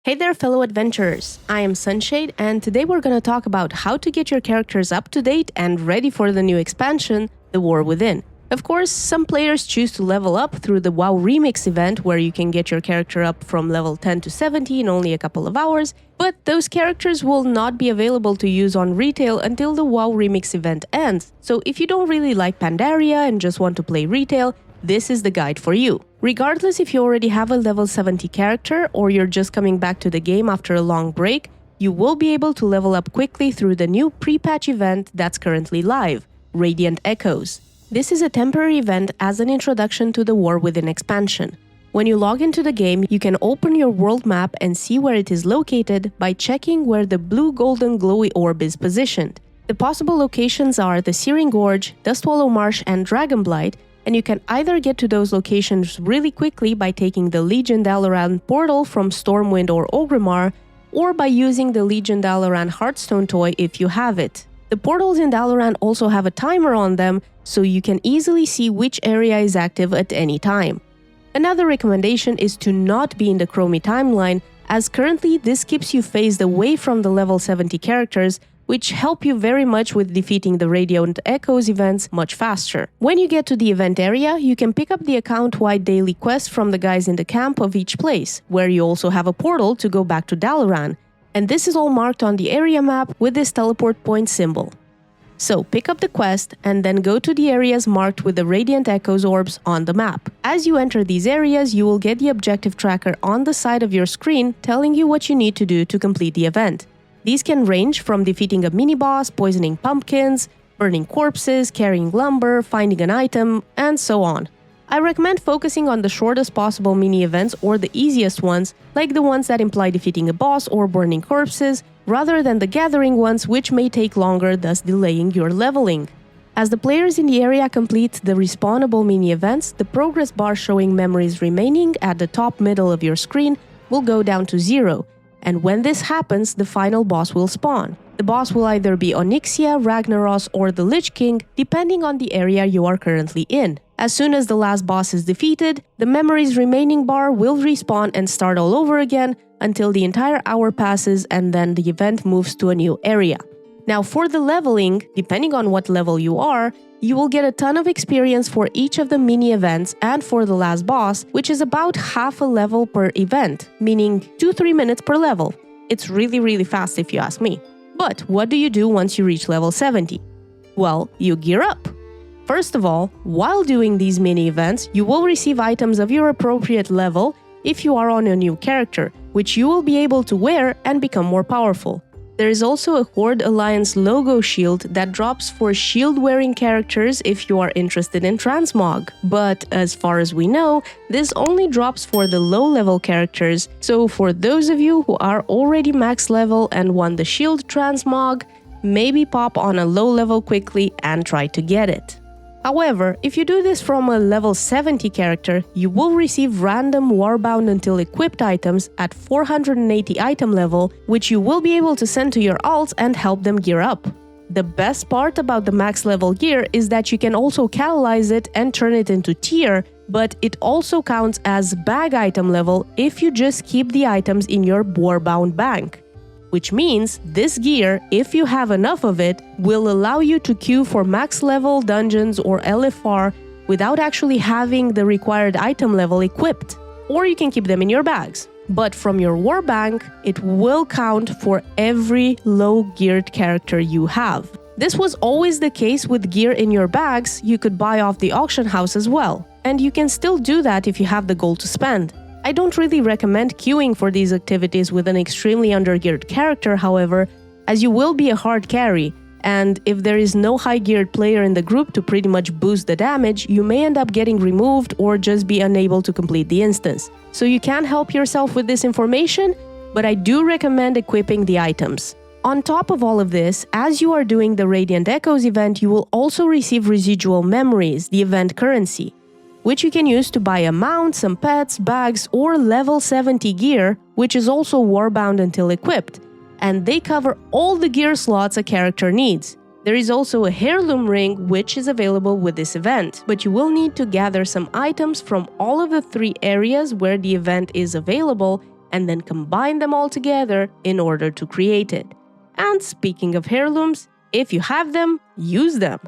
Hey there, fellow adventurers! I am Sunshade, and today we're gonna talk about how to get your characters up to date and ready for the new expansion, The War Within. Of course, some players choose to level up through the WoW Remix event, where you can get your character up from level 10 to 70 in only a couple of hours, but those characters will not be available to use on retail until the WoW Remix event ends. So if you don't really like Pandaria and just want to play retail, this is the guide for you. Regardless if you already have a level 70 character or you're just coming back to the game after a long break, you will be able to level up quickly through the new pre-patch event that's currently live, Radiant Echoes. This is a temporary event as an introduction to the War Within expansion. When you log into the game, you can open your world map and see where it is located by checking where the blue golden glowy orb is positioned. The possible locations are the Searing Gorge, Dustwallow Marsh, and Dragonblight, and you can either get to those locations really quickly by taking the Legion Dalaran portal from Stormwind or Orgrimmar, or by using the Legion Dalaran Hearthstone toy if you have it. The portals in Dalaran also have a timer on them, so you can easily see which area is active at any time. Another recommendation is to not be in the Chromie timeline, as currently this keeps you phased away from the level 70 characters, which help you very much with defeating the Radiant Echoes events much faster. When you get to the event area, you can pick up the account-wide daily quest from the guys in the camp of each place, where you also have a portal to go back to Dalaran, and this is all marked on the area map with this teleport point symbol. So pick up the quest and then go to the areas marked with the Radiant Echoes orbs on the map. As you enter these areas, you will get the objective tracker on the side of your screen telling you what you need to do to complete the event. These can range from defeating a mini-boss, poisoning pumpkins, burning corpses, carrying lumber, finding an item, and so on. I recommend focusing on the shortest possible mini-events or the easiest ones, like the ones that imply defeating a boss or burning corpses, rather than the gathering ones which may take longer, thus delaying your leveling. As the players in the area complete the respawnable mini-events, the progress bar showing memories remaining at the top middle of your screen will go down to 0. And when this happens, the final boss will spawn. The boss will either be Onyxia, Ragnaros, or the Lich King, depending on the area you are currently in. As soon as the last boss is defeated, the memories remaining bar will respawn and start all over again until the entire hour passes, and then the event moves to a new area. Now for the leveling, depending on what level you are, you will get a ton of experience for each of the mini-events and for the last boss, which is about half a level per event, meaning 2-3 minutes per level. It's really fast if you ask me. But what do you do once you reach level 70? Well, you gear up. First of all, while doing these mini-events, you will receive items of your appropriate level if you are on a new character, which you will be able to wear and become more powerful. There is also a Horde Alliance logo shield that drops for shield-wearing characters if you are interested in transmog. But as far as we know, this only drops for the low-level characters, so for those of you who are already max level and want the shield transmog, maybe pop on a low level quickly and try to get it. However, if you do this from a level 70 character, you will receive random Warbound until equipped items at 480 item level, which you will be able to send to your alts and help them gear up. The best part about the max level gear is that you can also catalyze it and turn it into tier, but it also counts as bag item level if you just keep the items in your Warbound bank. Which means this gear, if you have enough of it, will allow you to queue for max level dungeons or LFR without actually having the required item level equipped. Or you can keep them in your bags. But from your war bank, it will count for every low-geared character you have. This was always the case with gear in your bags you could buy off the auction house as well. And you can still do that if you have the gold to spend. I don't really recommend queuing for these activities with an extremely undergeared character, however, as you will be a hard carry, and if there is no high-geared player in the group to pretty much boost the damage, you may end up getting removed or just be unable to complete the instance. So you can help yourself with this information, but I do recommend equipping the items. On top of all of this, as you are doing the Radiant Echoes event, you will also receive residual memories, the event currency, which you can use to buy a mount, some pets, bags, or level 70 gear, which is also Warbound until equipped, and they cover all the gear slots a character needs. There is also a heirloom ring which is available with this event, but you will need to gather some items from all of the 3 areas where the event is available and then combine them all together in order to create it. And speaking of heirlooms, if you have them, use them.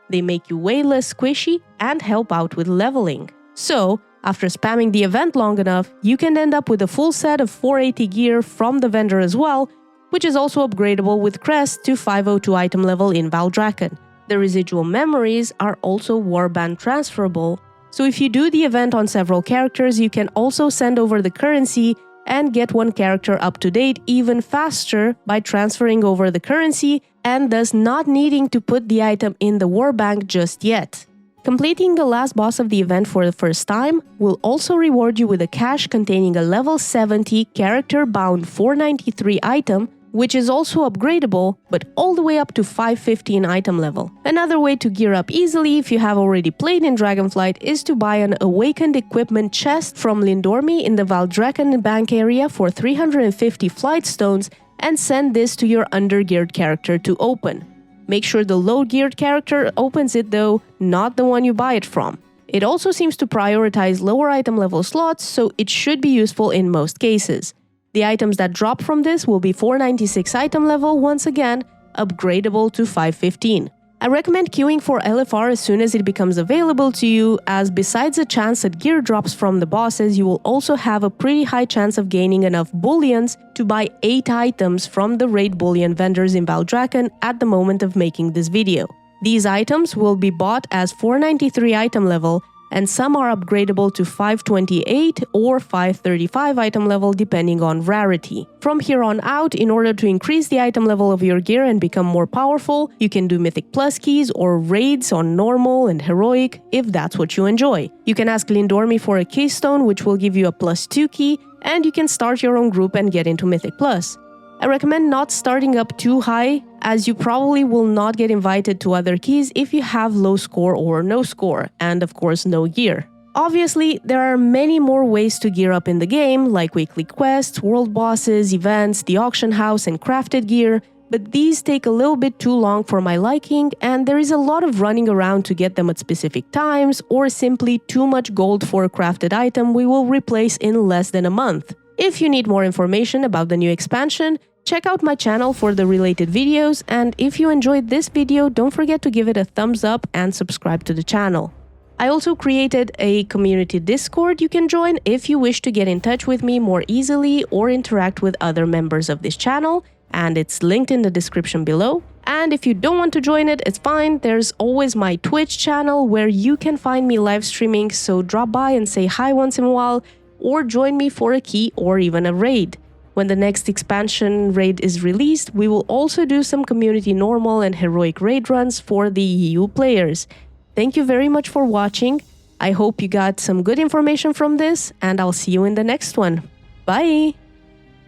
They make you way less squishy and help out with leveling. So, after spamming the event long enough, you can end up with a full set of 480 gear from the vendor as well, which is also upgradable with Crest to 502 item level in Valdrakken. The residual memories are also warband transferable, so if you do the event on several characters, you can also send over the currency and get one character up to date even faster by transferring over the currency and thus not needing to put the item in the warbank just yet. Completing the last boss of the event for the first time will also reward you with a cache containing a level 70 character-bound 493 item, which is also upgradable, but all the way up to 515 item level. Another way to gear up easily if you have already played in Dragonflight is to buy an Awakened Equipment chest from Lindormi in the Valdrakken bank area for 350 flight stones and send this to your undergeared character to open. Make sure the low-geared character opens it though, not the one you buy it from. It also seems to prioritize lower item level slots, so it should be useful in most cases. The items that drop from this will be 496 item level, once again, upgradable to 515. I recommend queuing for LFR as soon as it becomes available to you, as besides a chance at gear drops from the bosses, you will also have a pretty high chance of gaining enough bullions to buy 8 items from the raid bullion vendors in Valdrakken at the moment of making this video. These items will be bought as 493 item level, and some are upgradable to 528 or 535 item level depending on rarity. From here on out, in order to increase the item level of your gear and become more powerful, you can do Mythic Plus keys or raids on normal and heroic if that's what you enjoy. You can ask Lindormi for a keystone, which will give you a +2 key, and you can start your own group and get into Mythic Plus. I recommend not starting up too high, as you probably will not get invited to other keys if you have low score or no score, and of course no gear. Obviously, there are many more ways to gear up in the game, like weekly quests, world bosses, events, the auction house, and crafted gear, but these take a little bit too long for my liking, and there is a lot of running around to get them at specific times, or simply too much gold for a crafted item we will replace in less than a month. If you need more information about the new expansion, check out my channel for the related videos, and if you enjoyed this video, don't forget to give it a thumbs up and subscribe to the channel. I also created a community Discord you can join if you wish to get in touch with me more easily or interact with other members of this channel, and it's linked in the description below. And if you don't want to join it, it's fine, there's always my Twitch channel where you can find me live streaming, so drop by and say hi once in a while, or join me for a key or even a raid. When the next expansion raid is released, we will also do some community normal and heroic raid runs for the EU players. Thank you very much for watching. I hope you got some good information from this, and I'll see you in the next one. Bye!